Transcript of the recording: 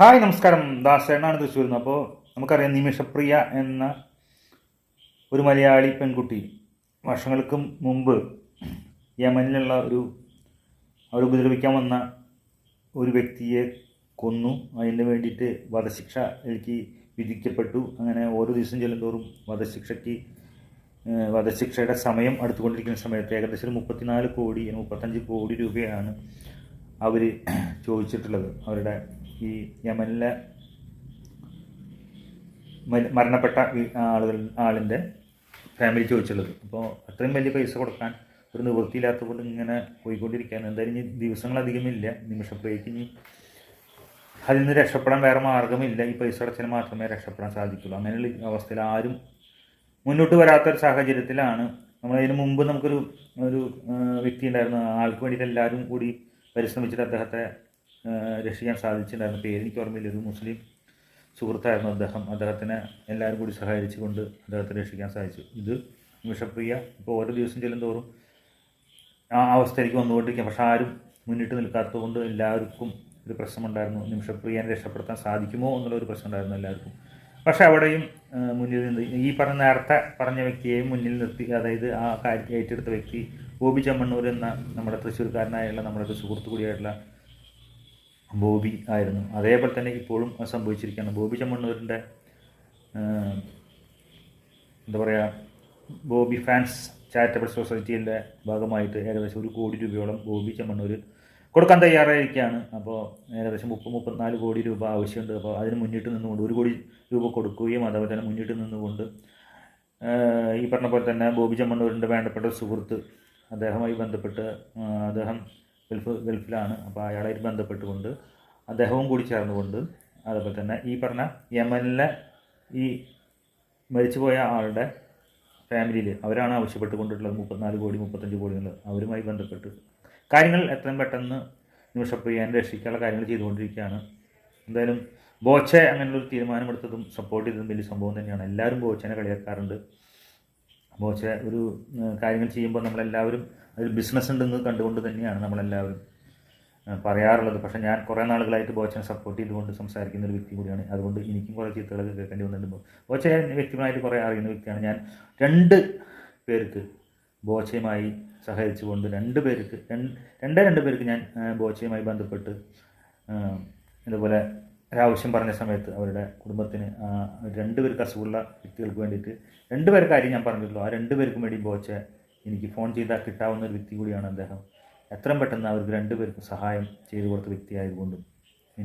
Hi നമസ്കാരം, ദാസേനാണ് തൃശ്ശൂരിൽ നിന്ന്. അപ്പോൾ നമുക്കറിയാം, നിമിഷപ്രിയ എന്ന ഒരു മലയാളി പെൺകുട്ടി വർഷങ്ങൾക്ക് മുമ്പ് യമനിലുള്ള അവർ ഉപദ്രവിക്കാൻ വന്ന ഒരു വ്യക്തിയെ കൊന്നു. അതിന് വേണ്ടിയിട്ട് വധശിക്ഷ എനിക്ക് വിധിക്കപ്പെട്ടു. അങ്ങനെ ഓരോ ദിവസം ചെല്ലുന്തോറും വധശിക്ഷയുടെ സമയം അടുത്തുകൊണ്ടിരിക്കുന്ന സമയത്ത് ഏകദേശം 34 കോടി രൂപയാണ് അവർ ചോദിച്ചിട്ടുള്ളത്. അവരുടെ ഈ യമനിലെ മരണപ്പെട്ട ആളിൻ്റെ ഫാമിലി ചോദിച്ചുള്ളത്. അപ്പോൾ അത്രയും വലിയ പൈസ കൊടുക്കാൻ ഒരു നിവൃത്തിയില്ലാത്ത കൊണ്ട് ഇങ്ങനെ പോയിക്കൊണ്ടിരിക്കുകയാണ്. എന്തായാലും ഇനി ദിവസങ്ങളധികമില്ല. നിമിഷപ്രിയക്ക് ഇനി അതിൽ നിന്ന് രക്ഷപ്പെടാൻ വേറെ മാർഗ്ഗമില്ല. ഈ പൈസ അടച്ചാൽ മാത്രമേ രക്ഷപ്പെടാൻ സാധിക്കുള്ളൂ. അങ്ങനെയുള്ള അവസ്ഥയിൽ ആരും മുന്നോട്ട് വരാത്തൊരു സാഹചര്യത്തിലാണ്. നമ്മളതിന് മുമ്പ് നമുക്കൊരു വ്യക്തി ഉണ്ടായിരുന്നു. ആൾക്ക് വേണ്ടിയിട്ട് എല്ലാവരും കൂടി പരിശ്രമിച്ചിട്ട് അദ്ദേഹത്തെ രക്ഷിക്കാൻ സാധിച്ചിട്ടുണ്ടായിരുന്നു. പേര് എനിക്ക് ഓർമ്മയില്ല. ഒരു മുസ്ലിം സുഹൃത്തായിരുന്നു അദ്ദേഹം. അദ്ദേഹത്തിനെ എല്ലാവരും കൂടി സഹായിച്ചുകൊണ്ട് അദ്ദേഹത്തെ രക്ഷിക്കാൻ സാധിച്ചു. ഇത് നിമിഷപ്രിയ ഇപ്പോൾ ഓരോ ദിവസം ചെല്ലുന്തോറും ആ അവസ്ഥയിലേക്ക് വന്നുകൊണ്ടിരിക്കുക. പക്ഷെ ആരും മുന്നിട്ട് നിൽക്കാത്തതുകൊണ്ട് എല്ലാവർക്കും ഒരു പ്രശ്നമുണ്ടായിരുന്നു. നിമിഷപ്രിയനെ രക്ഷപ്പെടുത്താൻ സാധിക്കുമോ എന്നുള്ളൊരു പ്രശ്നം ഉണ്ടായിരുന്നു എല്ലാവർക്കും. പക്ഷെ അവിടെയും മുന്നിൽ നിന്ന് ഈ നേരത്തെ പറഞ്ഞ വ്യക്തിയെയും മുന്നിൽ നിർത്തി, അതായത് ആ കാര്യം ഏറ്റെടുത്ത വ്യക്തി ബോബി ചെമ്മണ്ണൂർ എന്ന നമ്മുടെ തൃശ്ശൂർക്കാരനായുള്ള നമ്മുടെ ഒരു സുഹൃത്തു കൂടിയായിട്ടുള്ള ബോബി ആയിരുന്നു. അതേപോലെ തന്നെ ഇപ്പോഴും സംഭവിച്ചിരിക്കുകയാണ്. ബോബി ചെമ്മണ്ണൂരിൻ്റെ എന്താ പറയുക, ബോബി ഫാൻസ് ചാരിറ്റബിൾ സൊസൈറ്റിയുടെ ഭാഗമായിട്ട് ഏകദേശം 1 കോടി രൂപയോളം ബോബി ചെമ്മണ്ണൂർ കൊടുക്കാൻ തയ്യാറായിരിക്കുകയാണ്. അപ്പോൾ ഏകദേശം 34 കോടി രൂപ ആവശ്യമുണ്ട്. അപ്പോൾ അതിന് മുന്നിട്ട് നിന്നുകൊണ്ട് 1 കോടി രൂപ കൊടുക്കുകയും അതേപോലെ തന്നെ മുന്നിട്ട് നിന്നുകൊണ്ട് ഈ പറഞ്ഞ പോലെ തന്നെ ബോബി ചെമ്മണ്ണൂരിൻ്റെ വേണ്ടപ്പെട്ട സുഹൃത്ത്, അദ്ദേഹവുമായി ബന്ധപ്പെട്ട് അദ്ദേഹം ഗൾഫിലാണ്. അപ്പോൾ അയാളായിട്ട് ബന്ധപ്പെട്ടുകൊണ്ട് അദ്ദേഹവും കൂടി ചേർന്നുകൊണ്ട് അതേപോലെ തന്നെ ഈ പറഞ്ഞ യമനിലെ ഈ മരിച്ചുപോയ ആളുടെ ഫാമിലിയിൽ അവരാണ് ആവശ്യപ്പെട്ടുകൊണ്ടിട്ടുള്ളത് 34 കോടി 35 കോടി എന്നുള്ളത്. അവരുമായി ബന്ധപ്പെട്ട് കാര്യങ്ങൾ എത്രയും പെട്ടെന്ന് നിമിഷപ്രിയനെ രക്ഷിക്കാനുള്ള കാര്യങ്ങൾ ചെയ്തുകൊണ്ടിരിക്കുകയാണ്. എന്തായാലും ബോച്ചെ അങ്ങനെയുള്ളൊരു തീരുമാനമെടുത്തതും സപ്പോർട്ട് ചെയ്തതും വലിയ സംഭവം തന്നെയാണ്. എല്ലാവരും ബോച്ചനെ കളിയാക്കാറുണ്ട്. ബോച്ചെ ഒരു കാര്യങ്ങൾ ചെയ്യുമ്പോൾ നമ്മളെല്ലാവരും അതിൽ ബിസിനസ് ഉണ്ടെന്ന് കണ്ടുകൊണ്ട് തന്നെയാണ് നമ്മളെല്ലാവരും പറയാറുള്ളത്. പക്ഷേ ഞാൻ കുറേ നാളുകളായിട്ട് ബോച്ചനെ സപ്പോർട്ട് ചെയ്തുകൊണ്ട് സംസാരിക്കുന്ന ഒരു വ്യക്തി കൂടിയാണ്. അതുകൊണ്ട് എനിക്കും കുറേ ചീത്തകളൊക്കെ കേൾക്കേണ്ടി വന്നിട്ടുണ്ട്. ബോച്ചെ വ്യക്തിപരമായിട്ട് കുറേ അറിയുന്ന വ്യക്തിയാണ് ഞാൻ. 2 പേർക്ക് ബോച്ചയുമായി സഹകരിച്ചുകൊണ്ട് 2 പേർക്ക് ഞാൻ ബോച്ചയുമായി ബന്ധപ്പെട്ട് ഇതുപോലെ ഒരാവശ്യം പറഞ്ഞ സമയത്ത് അവരുടെ കുടുംബത്തിന് 2 പേർക്ക് അസുഖമുള്ള വ്യക്തികൾക്ക് വേണ്ടിയിട്ട് 2 പേർക്ക് കാര്യം ഞാൻ പറഞ്ഞിട്ടുള്ളൂ. ആ 2 പേർക്കും വേണ്ടി ബോച്ച എനിക്ക് ഫോൺ ചെയ്താൽ കിട്ടാവുന്ന ഒരു വ്യക്തി കൂടിയാണ് അദ്ദേഹം. എത്രയും പെട്ടെന്ന് അവർക്ക് 2 പേർക്കും സഹായം ചെയ്തു കൊടുത്ത വ്യക്തിയായതുകൊണ്ടും